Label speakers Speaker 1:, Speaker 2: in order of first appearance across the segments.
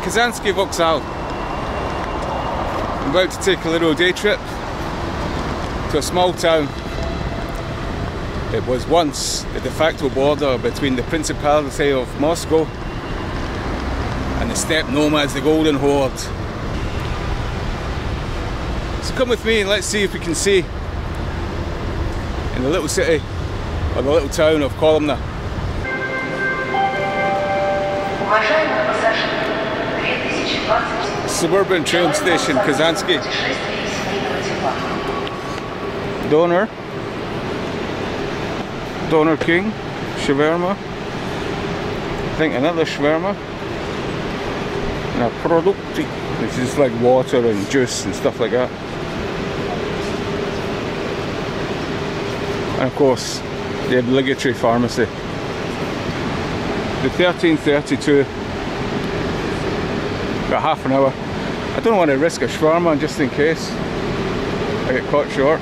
Speaker 1: Kazansky Vokzal. I'm about to take a little day trip to a small town. It was once the de facto border between the Principality of Moscow and the Steppe Nomads, the Golden Horde. So come with me and let's see if we can see in the little city or the little town of Kolomna. Suburban train station, Kazansky. Donor King, shawarma. I think another shawarma. And a product, which is like water and juice and stuff like that. And of course, the obligatory pharmacy. The 13:32. Got half an hour. I don't want to risk a shawarma just in case I get caught short.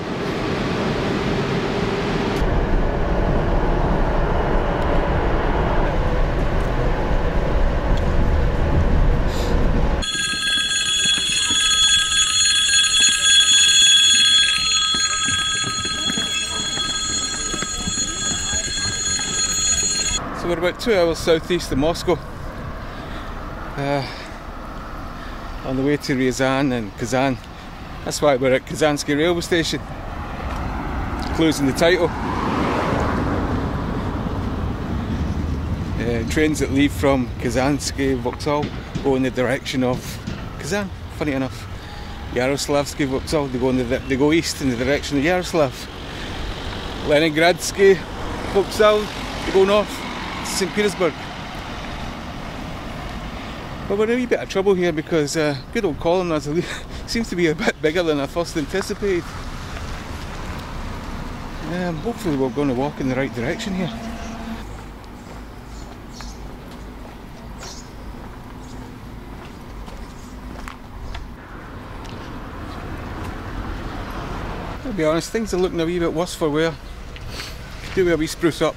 Speaker 1: So we're about 2 hours southeast of Moscow, on the way to Ryazan and Kazan. That's why we're at Kazansky railway station, closing the title. Trains that leave from Kazansky Vokzal go in the direction of Kazan, funny enough. Yaroslavsky Vokzal, they go east in the direction of Yaroslav. Leningradsky Vokzal, they go north. St. Petersburg. But we're in a wee bit of trouble here because good old Kolomna seems to be a bit bigger than I first anticipated. Hopefully we're going to walk in the right direction here. I'll be honest, things are looking a wee bit worse for wear. Do a wee spruce up.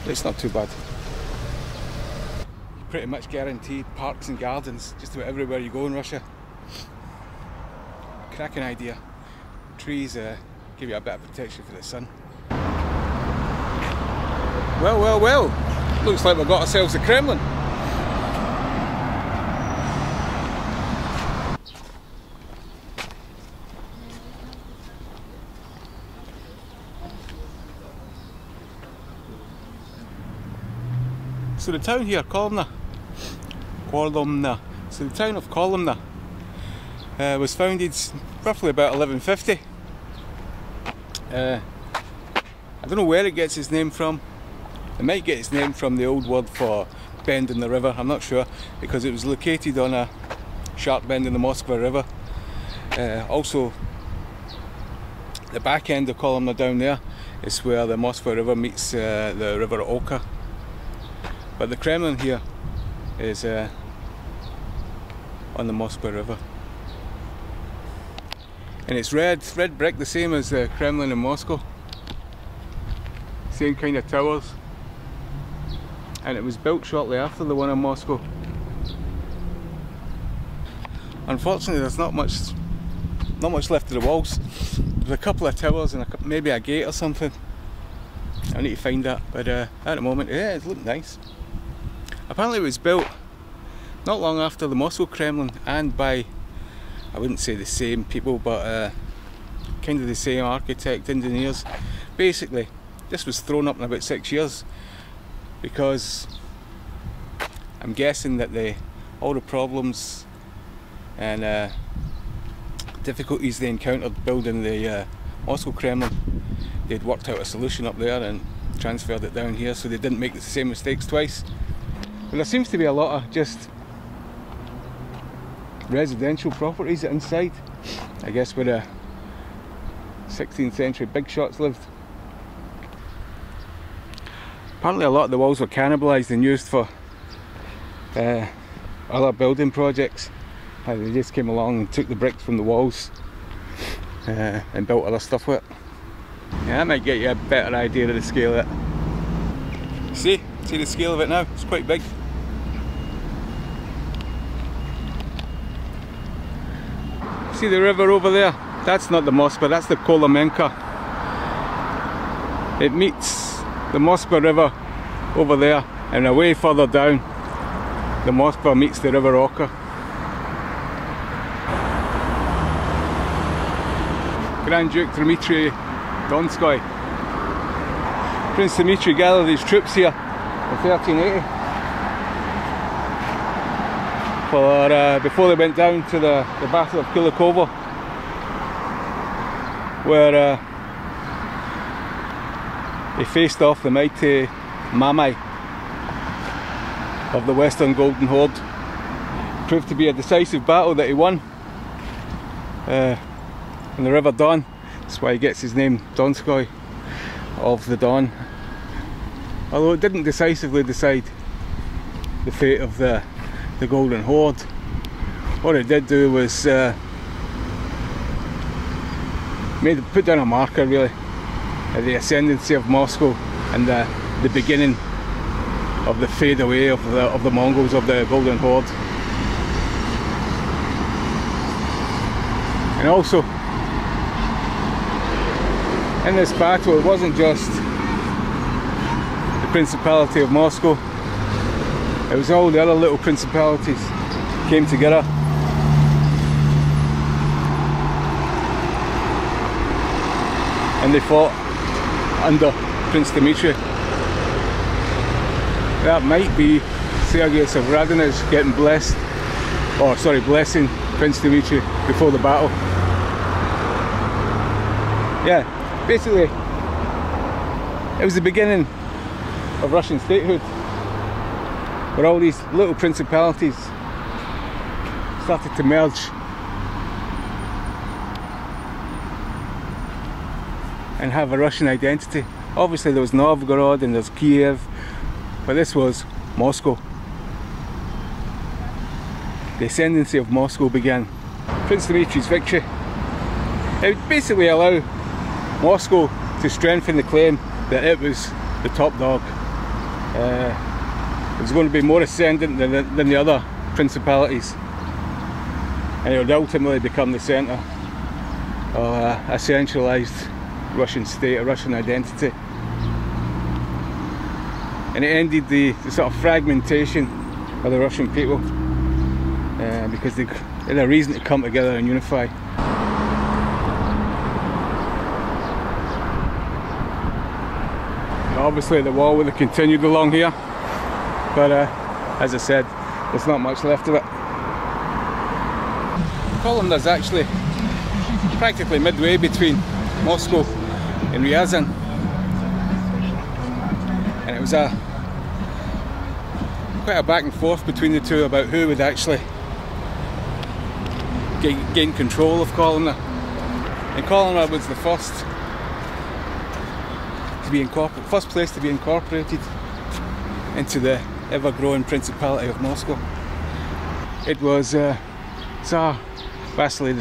Speaker 1: It's not too bad. You're pretty much guaranteed parks and gardens just about everywhere you go in Russia. Cracking idea. Trees give you a bit of protection for the sun. Well. Looks like we've got ourselves a Kremlin. So the town here, Kolomna. So the town of Kolomna was founded roughly about 1150. I don't know where it gets its name from. It might get its name from the old word for bend in the river, I'm not sure, because it was located on a sharp bend in the Moskva River. Also, the back end of Kolomna down there is where the Moskva River meets the river Oka. But the Kremlin here is on the Moskva River. And it's red brick, the same as the Kremlin in Moscow. Same kind of towers. And it was built shortly after the one in Moscow. Unfortunately, there's not much left of the walls. There's a couple of towers and maybe a gate or something. I need to find that, but at the moment, yeah, it looked nice. Apparently it was built not long after the Moscow Kremlin, and by, I wouldn't say the same people, but kind of the same architect, engineers. Basically, this was thrown up in about 6 years because I'm guessing that all the problems and difficulties they encountered building the Moscow Kremlin, they'd worked out a solution up there and transferred it down here so they didn't make the same mistakes twice. But there seems to be a lot of just residential properties inside. I guess where the 16th century big shots lived. Apparently a lot of the walls were cannibalised and used for other building projects. They just came along and took the bricks from the walls and built other stuff with it. Yeah, that might get you a better idea of the scale of it. See the scale of it now? It's quite big. See the river over there? That's not the Moskva, that's the Kolomna. It meets the Moskva River over there, and away further down the Moskva meets the River Oka. Grand Duke Dmitry Donskoy. Prince Dmitry gathered his troops here in 1380 before they went down to the Battle of Kulikovo, where they faced off the mighty Mamai of the Western Golden Horde. Proved to be a decisive battle that he won in the River Don. That's why he gets his name, Donskoy, of the Don. Although it didn't decisively decide the fate of the Golden Horde. What it did do was put down a marker, really, at the ascendancy of Moscow and the beginning of the fade away of the Mongols, of the Golden Horde. And also, in this battle, it wasn't just the Principality of Moscow, it was all the other little principalities came together. And they fought under Prince Dmitry. That might be Sergei Savradinich getting blessed, or sorry, blessing Prince Dmitry before the battle. Yeah, basically, it was the beginning of Russian statehood, where all these little principalities started to merge and have a Russian identity. Obviously there was Novgorod and there's Kiev, but this was Moscow. The ascendancy of Moscow began. Prince Dmitry's victory, it would basically allow Moscow to strengthen the claim that it was the top dog. It was going to be more ascendant than the other principalities, and it would ultimately become the centre of a centralised Russian state, a Russian identity. And it ended the sort of fragmentation of the Russian people, because they had a reason to come together and unify. And obviously the war would have continued along here, but as I said, there's not much left of it. Kolomna is actually practically midway between Moscow and Ryazan, and it was quite a back and forth between the two about who would actually gain control of Kolomna. And Kolomna was the first place to be incorporated into the ever-growing Principality of Moscow. It was Tsar Basil III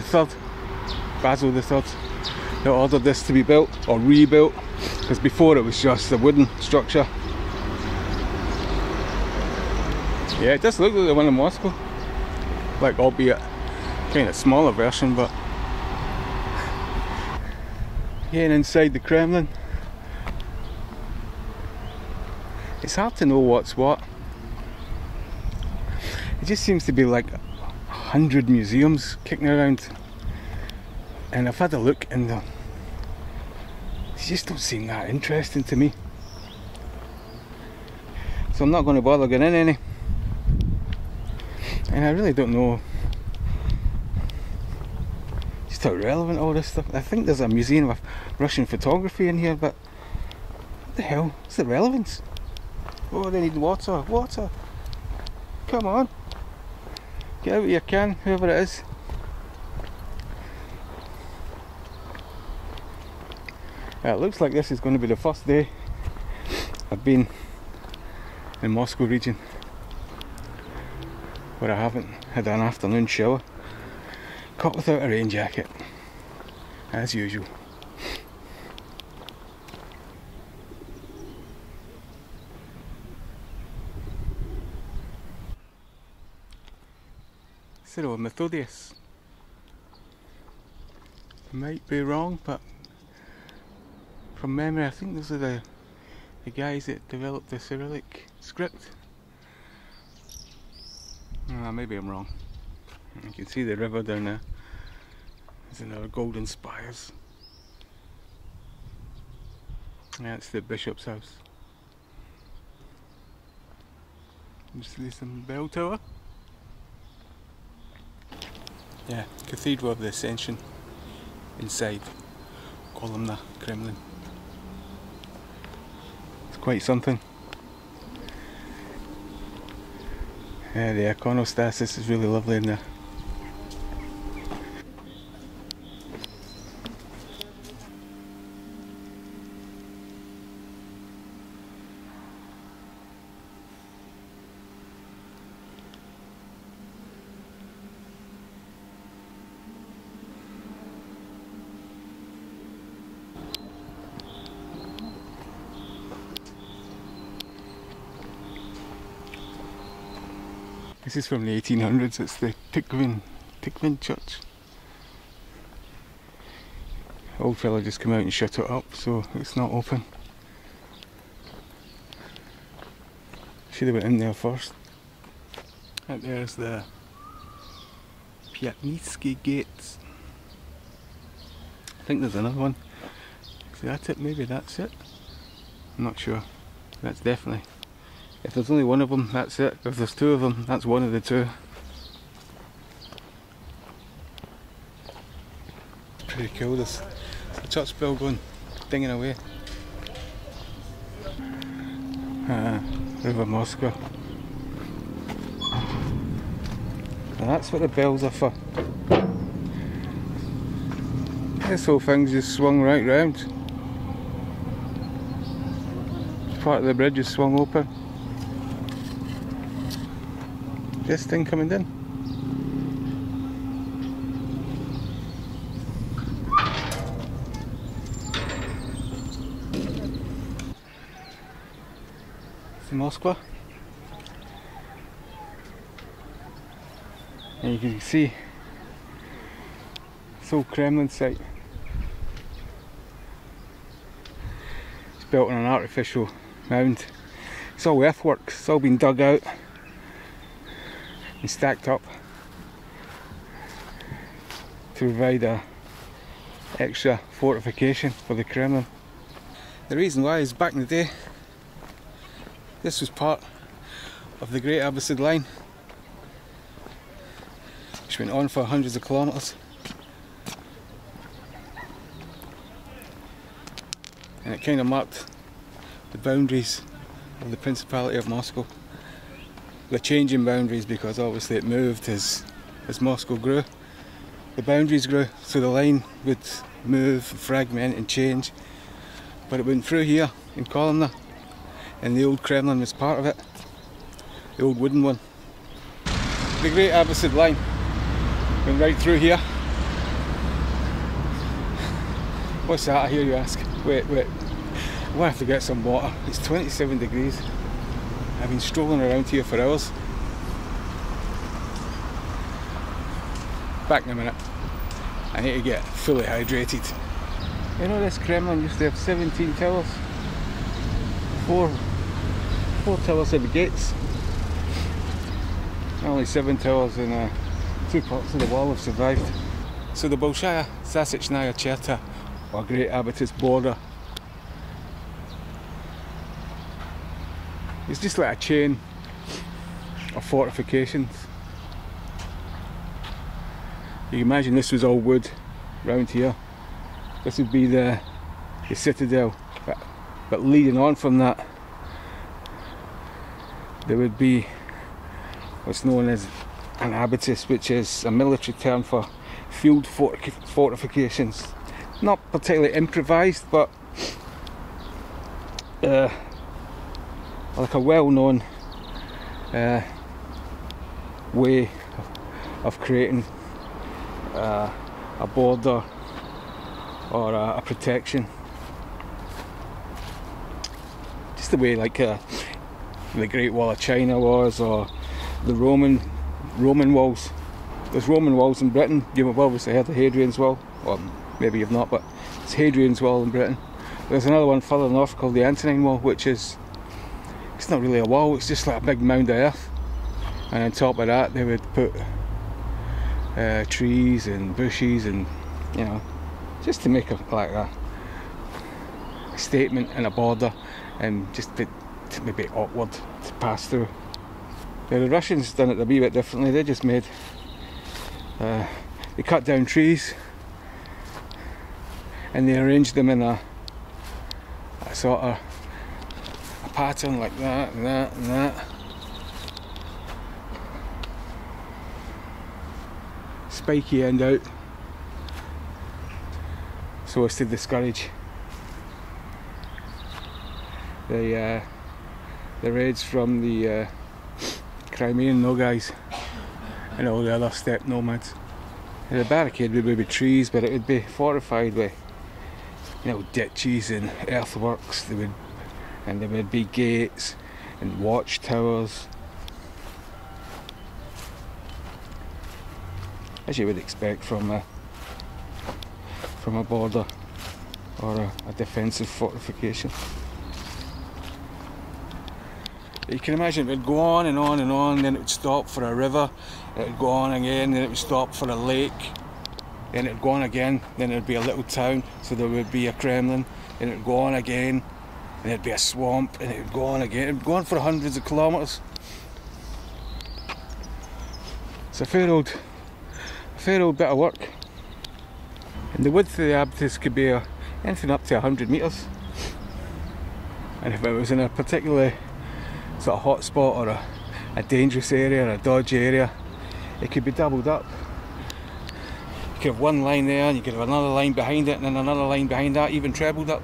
Speaker 1: that ordered this to be built, or rebuilt, because before it was just a wooden structure. Yeah, it does look like the one in Moscow, like, albeit kind of smaller version. But again, inside the Kremlin, it's hard to know what's what. It just seems to be like 100 museums kicking around, and I've had a look and they just don't seem that interesting to me, so I'm not going to bother getting in any. And I really don't know just how relevant all this stuff. I think there's a museum of Russian photography in here, but what the hell, what's the relevance? Oh, they need water, water, come on, get out of your can, whoever it is. It looks like this is going to be the first day I've been in Moscow region where I haven't had an afternoon shower. Caught without a rain jacket, as usual. Cyril and Methodius. Might be wrong, but from memory I think those are the guys that developed the Cyrillic script. Maybe I'm wrong. You can see the river down there. There's another golden spires. That's the bishop's house. You see some bell tower? Yeah, Cathedral of the Ascension inside Kolomna, Kremlin. It's quite something. Yeah, the iconostasis is really lovely in there. This is from the 1800s, it's the Tikvin church. Old fella just came out and shut it up, so it's not open. Should have went in there first. Out there's the Pyatnitsky gates. I think there's another one. Is that it? Maybe that's it? I'm not sure. That's definitely. If there's only one of them, that's it. If there's two of them, that's one of the two. Pretty cool, this church bell going dinging away. River Moscow. And that's what the bells are for. This whole thing's just swung right round. Part of the bridge is swung open. This thing coming in. It's Moscow. And you can see this old Kremlin site. It's built on an artificial mound. It's all earthworks, it's all been dug out and stacked up to provide a extra fortification for the Kremlin. The reason why is back in the day this was part of the Great Abatis Line, which went on for hundreds of kilometres, and it kind of marked the boundaries of the Principality of Moscow. The changing boundaries, because obviously it moved as Moscow grew. The boundaries grew, so the line would move, fragment and change. But it went through here in Kolomna, and the old Kremlin was part of it. The old wooden one. The Great Abatis Line went right through here. What's that, I hear you ask? Wait. I'm going to have to get some water. It's 27 degrees. I've been strolling around here for hours. Back in a minute. I need to get fully hydrated. You know, this Kremlin used to have 17 towers. Four towers at the gates. Only 7 towers and 2 parts of the wall have survived. So the Bolshaya Zasechnaya Cherta, or Great Abatis border, it's just like a chain of fortifications. You can imagine this was all wood round here. This would be the citadel, but leading on from that there would be what's known as an abatis, which is a military term for field fortifications. Not particularly improvised, but like a well-known way of creating a border or a protection. Just the way like the Great Wall of China was, or the Roman walls. there's Roman walls in Britain. You've obviously heard of Hadrian's Wall, or maybe you've not, but it's Hadrian's Wall in Britain. There's another one further north called the Antonine Wall, which is, it's not really a wall, it's just like a big mound of earth, and on top of that they would put trees and bushes, and you know, just to make like a statement and a border, and just to maybe awkward to pass through. Now, the Russians done it a wee bit differently. They just made they cut down trees and they arranged them in a sort of a pattern like that and that and that. Spiky end out, so as to discourage the raids from the Crimean Nogais and all the other steppe nomads. And the barricade would be trees, but it would be fortified with, you know, ditches and earthworks. There would be gates and watchtowers, as you would expect from a border or a defensive fortification. You can imagine it would go on and on and on, then it would stop for a river, it would go on again, then it would stop for a lake, then it would go on again, then it would be a little town, so there would be a Kremlin, then it would go on again, and there'd be a swamp, and it would go on again. It would go on for hundreds of kilometres. It's a fair old bit of work. And the width of the abatis could be anything up to 100 metres. And if it was in a particularly sort of hot spot or a dangerous area or a dodgy area, it could be doubled up. You could have one line there and you could have another line behind it and then another line behind that, even trebled up,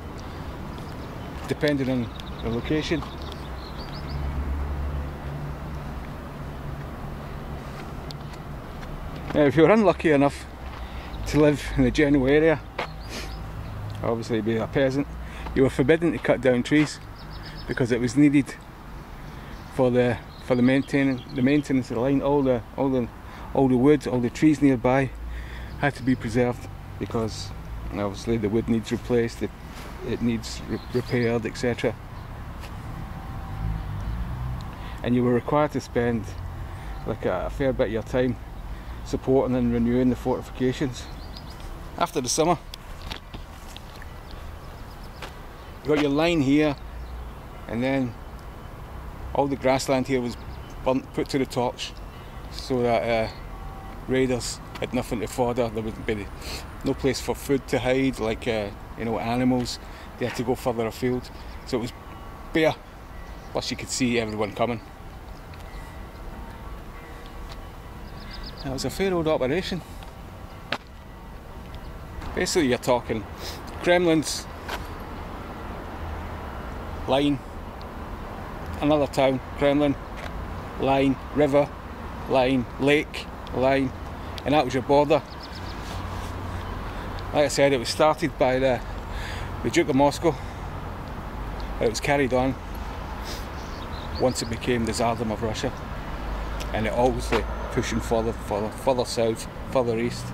Speaker 1: depending on the location. Now, if you were unlucky enough to live in the general area, obviously be a peasant, you were forbidden to cut down trees because it was needed for the maintenance of the line. All the wood, all the trees nearby had to be preserved, because obviously the wood needs replaced, it needs repaired, etc. And you were required to spend like a fair bit of your time supporting and renewing the fortifications. After the summer, you got your line here, and then all the grassland here was put to the torch, so that raiders had nothing to fodder. There would be no place for food to hide, like you know, animals. They had to go further afield, so it was bare. Plus, you could see everyone coming. It was a fair old operation. Basically, you're talking Kremlin's line, another town, Kremlin, line, river, line, lake, line, and that was your border. Like I said, it was started by the Duke of Moscow, but it was carried on once it became the Tsardom of Russia, and it obviously pushing further south, further east.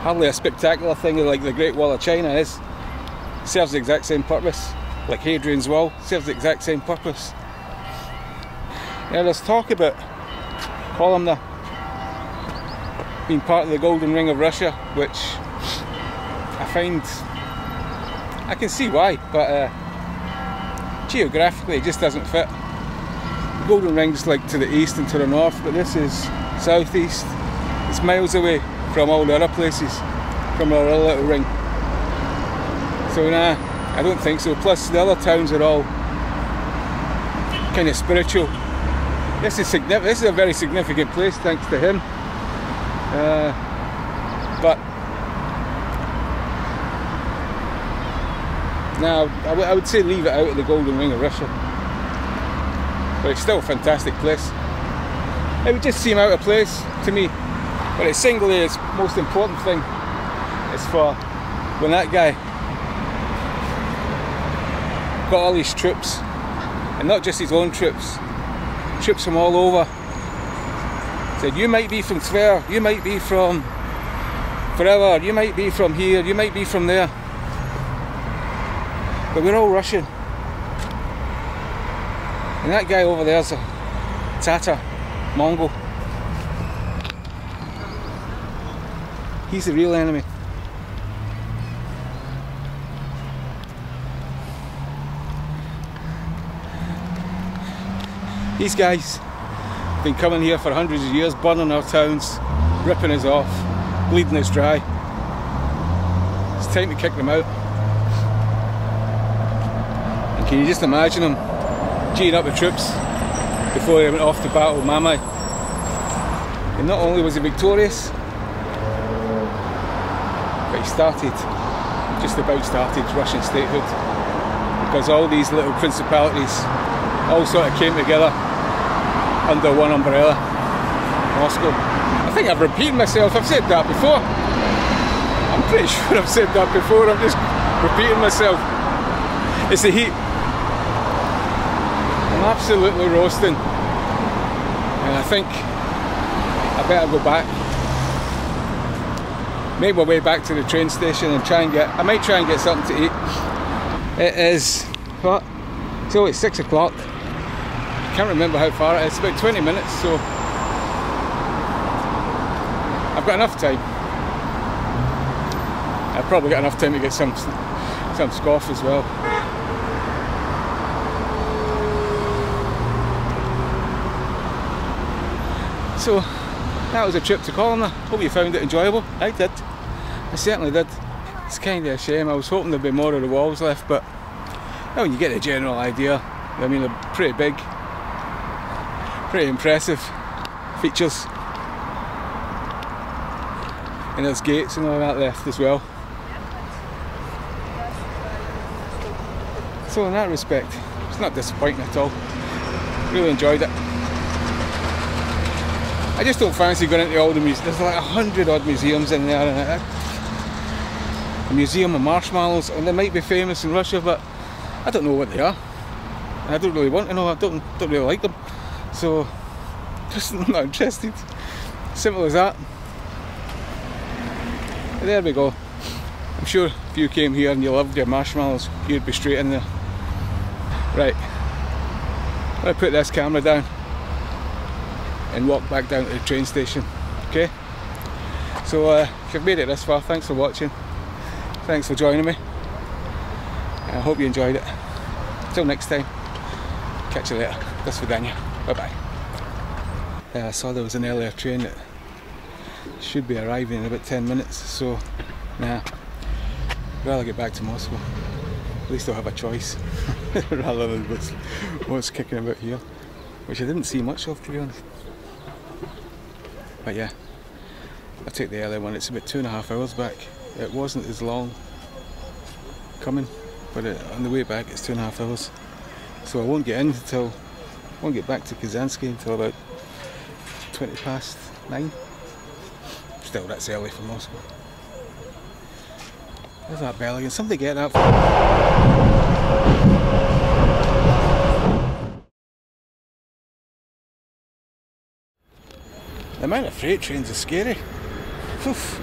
Speaker 1: Hardly a spectacular thing like the Great Wall of China is. Serves the exact same purpose. Like Hadrian's Wall, serves the exact same purpose. Now there's talk about Kolomna being part of the Golden Ring of Russia, which I can see why, but geographically it just doesn't fit. The Golden Ring's like to the east and to the north, but this is southeast. It's miles away from all the other places, from our little ring. So nah, I don't think so. Plus the other towns are all kind of spiritual. This is a very significant place, thanks to him. But now I would say leave it out of the Golden Ring of Russia. But it's still a fantastic place. It would just seem out of place to me. But it's singly, its most important thing is for when that guy got all these troops, and not just his own troops from all over. Said, you might be from Tver, you might be from wherever, you might be from here, you might be from there, but we're all Russian. And that guy over there's a Tatar, Mongol. He's the real enemy. These guys have been coming here for hundreds of years, burning our towns, ripping us off, bleeding us dry. It's time to kick them out. And can you just imagine them geeing up the troops before they went off to battle Mamai? And not only was he victorious, but he just about started Russian statehood, because all these little principalities all sort of came together under one umbrella, Moscow. I think I've repeated myself, I've said that before. I'm pretty sure I've said that before, I'm just repeating myself. It's the heat. I'm absolutely roasting. And I think I better go back. Make my way back to the train station and I might try and get something to eat. It is, what? It's only 6 o'clock. I can't remember how far it is. It's about 20 minutes, so I've got enough time. I've probably got enough time to get some scoff as well. So that was a trip to Kolomna. Hope you found it enjoyable. I did. I certainly did. It's kind of a shame. I was hoping there'd be more of the walls left, but well, you get the general idea. I mean, they're pretty big, pretty impressive features, and there's gates and all that left as well. So in that respect, it's not disappointing at all. Really enjoyed it. I just don't fancy going into all the museums. There's like 100 odd museums in there, and a museum of marshmallows, and they might be famous in Russia, but I don't know what they are. And I don't really want to know. I don't really like them, so just not interested. Simple as that. But there we go. I'm sure if you came here and you loved your marshmallows, you'd be straight in there. Right, I'm going to put this camera down and walk back down to the train station. Okay, so if you've made it this far, thanks for watching, thanks for joining me, and I hope you enjoyed it. Until next time, catch you later. This is Daniel. Bye bye. Yeah, I saw there was an earlier train that should be arriving in about 10 minutes, so nah, I'd rather get back to Moscow. At least I'll have a choice rather than what's kicking about here, which I didn't see much of, to be honest. But yeah, I'll take the earlier one. It's about 2.5 hours back. It wasn't as long coming, but on the way back it's 2.5 hours. So I won't get back to Kazansky until about 9:20. Still, that's early for Moscow. There's that bell again. Somebody get that. The amount of freight trains is scary. Oof.